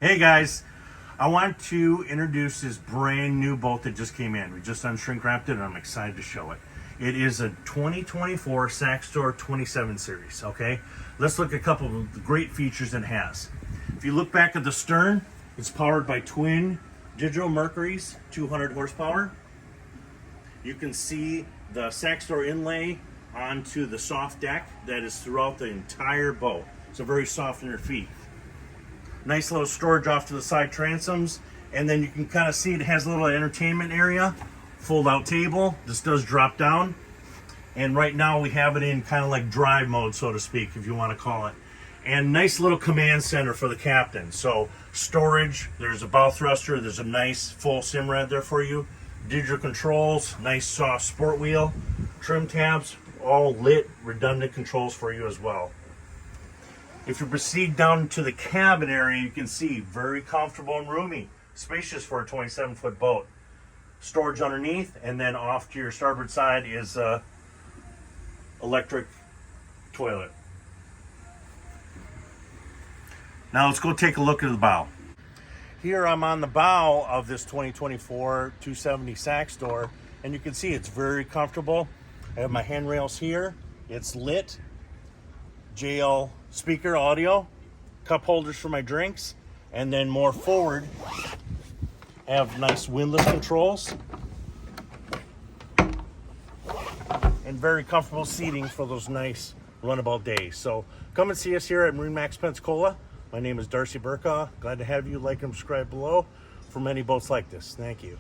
Hey guys, I want to introduce this brand new boat that just came in. We just unshrink wrapped it and I'm excited to show it. It is a 2024 Saxdor 27 series, okay? Let's look at a couple of the great features it has. If you look back at the stern, it's powered by twin digital Mercuries, 200 horsepower. You can see the Saxdor inlay onto the soft deck that is throughout the entire boat. So very soft on your feet. Nice little storage off to the side transoms, and then you can kind of see it has a little entertainment area, fold out table. This does drop down, and right now we have it in kind of like drive mode, so to speak, if you want to call it. And nice little command center for the captain. So storage, there's a bow thruster, there's a nice full sim rad there for you, digital controls, nice soft sport wheel, trim tabs, all lit redundant controls for you as well. If you proceed down to the cabin area, you can see very comfortable and roomy, spacious for a 27-foot boat. Storage underneath, and then off to your starboard side is a electric toilet. Now let's go take a look at the bow. Here I'm on the bow of this 2024 270 Saxdor, and you can see it's very comfortable. I have my handrails here. It's lit. JL speaker audio, cup holders for my drinks, and then more forward have nice windlass controls and very comfortable seating for those nice runabout days. So come and see us here at MarineMax Pensacola. My name is Darcy Burkaw. Glad to have you. Like and subscribe below for many boats like this. Thank you.